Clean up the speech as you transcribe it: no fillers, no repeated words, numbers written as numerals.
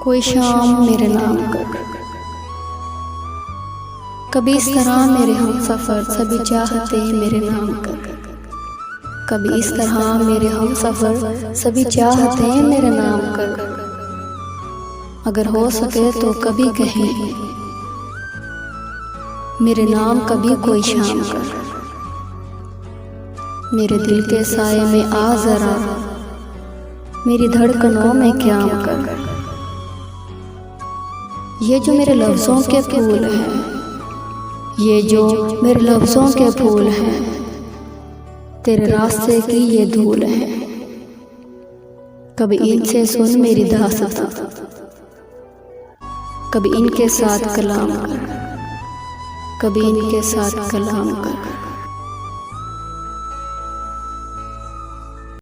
कोई शाम मेरे नाम कर, कभी इस तरह मेरे हम सफ़र सभी चाहते मेरे नाम कर। कभी इस तरह मेरे हम सफ़र सभी चाहते मेरे नाम कर। अगर हो सके तो कभी कहीं मेरे नाम कभी कोई शाम कर। मेरे दिल के साए में आ जरा, मेरी धड़कनों में क़याम कर। ये जो मेरे लफ्ज़ों के फूल हैं, ये जो मेरे लफ्ज़ों के फूल हैं, तेरे रास्ते की ये धूल है। कभी इनसे सुन मेरी दास्तां, कभी इनके साथ कलाम कर, कभी इनके साथ कलाम कर।